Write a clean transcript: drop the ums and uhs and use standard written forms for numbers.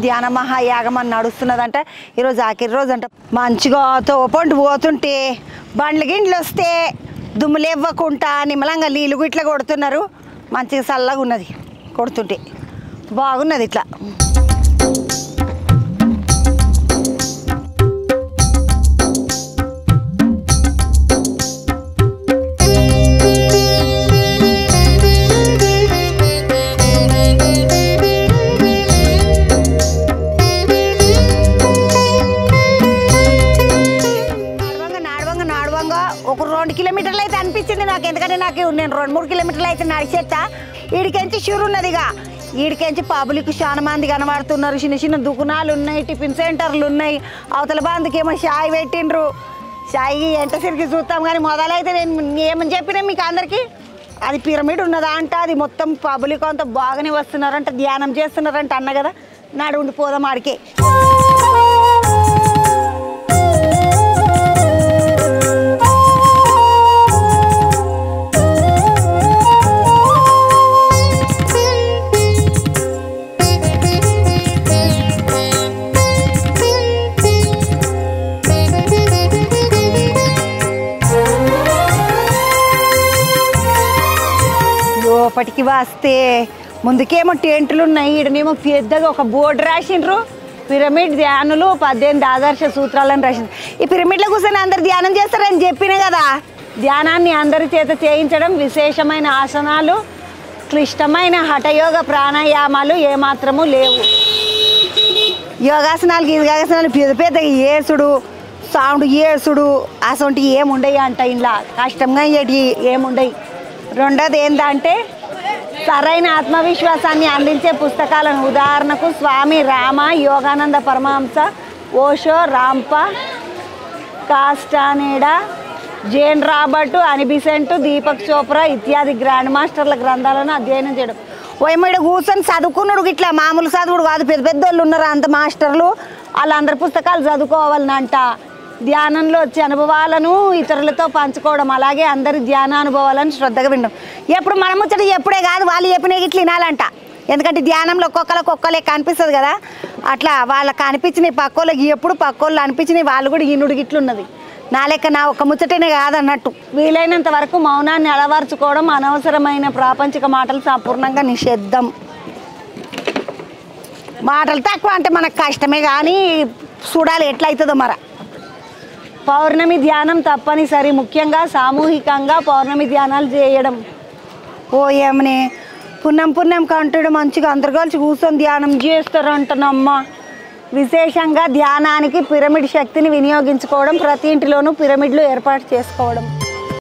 ధ్యాన మహాయాగం అని నడుస్తున్నదంట. ఈరోజు ఆఖరి రోజు అంట. మంచిగా తోపంటు పోతుంటే బండ్లు గిండ్లు వస్తే దుమ్ములు ఇవ్వకుండా నిమ్మలంగా నీళ్ళు ఇట్లా కొడుతున్నారు. మంచిగా చల్లగా ఉన్నది కొడుతుంటే బాగున్నది ఇట్లా. ఒక 2 కిలోమీటర్లు అయితే అనిపించింది నాకు. ఎందుకంటే నాకు నేను 2-3 కిలోమీటర్లు అయితే నడిచేస్తా. ఈడికెంచి షూర్ ఉన్నదిగా. ఈడికెంచి పబ్లిక్ చాలా మంది కనబడుతున్నారు. చిన్న చిన్న దుకాణాలు ఉన్నాయి, టిఫిన్ సెంటర్లు ఉన్నాయి. అవతల బాంధుకి ఏమో షాయి పెట్టిండ్రు. షాయి ఎంట సిరికి చూస్తాం కానీ మొదలైతే నేను ఏమని చెప్పినా మీకు అందరికీ అది పిరమిడ్ ఉన్నదా అంట. అది మొత్తం పబ్లిక్ అంతా బాగానే వస్తున్నారంట, ధ్యానం చేస్తున్నారంట అన్న కదా. నాడు ఉండిపోదాం ఆడికే. లోపటికి వస్తే ముందుకేమో టెంట్లు ఉన్నాయి. ఈడనేమో పెద్దగా ఒక బోర్డు రాసిండ్రు, పిరమిడ్ ధ్యానులు 18 ఆదర్శ సూత్రాలను రాసిండ్రు. ఈ పిరమిడ్లో కూర్చొని అందరు ధ్యానం చేస్తారని చెప్పిన కదా. ధ్యానాన్ని అందరి చేత చేయించడం, విశేషమైన ఆసనాలు, క్లిష్టమైన హఠయోగ ప్రాణాయామాలు ఏమాత్రము లేవు. యోగాసనాలు గీతగాసనాలు పెద్ద పెద్దగా ఏసుడు, సౌండ్ ఏసుడు అసొంటివి ఏముండయి అంట. ఇలా కష్టంగా అయ్యేటి ఏముండయి. రెండోది ఏంటంటే సరైన ఆత్మవిశ్వాసాన్ని అందించే పుస్తకాలను, ఉదాహరణకు Swami Rama, Yogananda Paramahansa, Osho, Rampa, Castaneda, Jane Robert, Annie Besant, Deepak Chopra ఇత్యాది గ్రాండ్ మాస్టర్ల గ్రంథాలను అధ్యయనం చేయడం. ఓయమ్మడి కూర్చొని చదువుకున్నాడు ఇట్లా మామూలు చదువుడు కాదు. పెద్ద పెద్ద వాళ్ళు ఉన్నారు అంత మాస్టర్లు, వాళ్ళందరి పుస్తకాలు చదువుకోవాలనంట. ధ్యానంలో వచ్చే అనుభవాలను ఇతరులతో పంచుకోవడం, అలాగే అందరి ధ్యాన అనుభవాలను శ్రద్ధగా వినడం. ఎప్పుడు మనం ముచ్చట ఎప్పుడే కాదు, వాళ్ళు చెప్పిన ఇట్లా వినాలంట. ఎందుకంటే ధ్యానంలో ఒక్కొక్కలే కనిపిస్తుంది కదా. అట్లా వాళ్ళకి అనిపించినవి పక్కోళ్ళకి ఎప్పుడు పక్కోళ్ళు అనిపించినవి వాళ్ళు కూడా ఈనుడికి ఇట్లున్నది. నా లెక్క నా ఒక్క ముచ్చటనే కాదన్నట్టు. వీలైనంత వరకు మౌనాన్ని అలవర్చుకోవడం, అనవసరమైన ప్రాపంచిక మాటలు సంపూర్ణంగా నిషేధం. మాటలు తక్కువ అంటే మనకు కష్టమే కానీ చూడాలి ఎట్లయితుందో మరి. పౌర్ణమి ధ్యానం తప్పనిసరి, ముఖ్యంగా సామూహికంగా పౌర్ణమి ధ్యానాలు చేయడం. ఓ ఏమనే పుణ్యం కంటుడు మంచిగా అందరు కలిసి కూర్చొని ధ్యానం చేస్తారంటనమ్మ. విశేషంగా ధ్యానానికి పిరమిడ్ శక్తిని వినియోగించుకోవడం, ప్రతి ఇంటిలోనూ పిరమిడ్లు ఏర్పాటు చేసుకోవడం.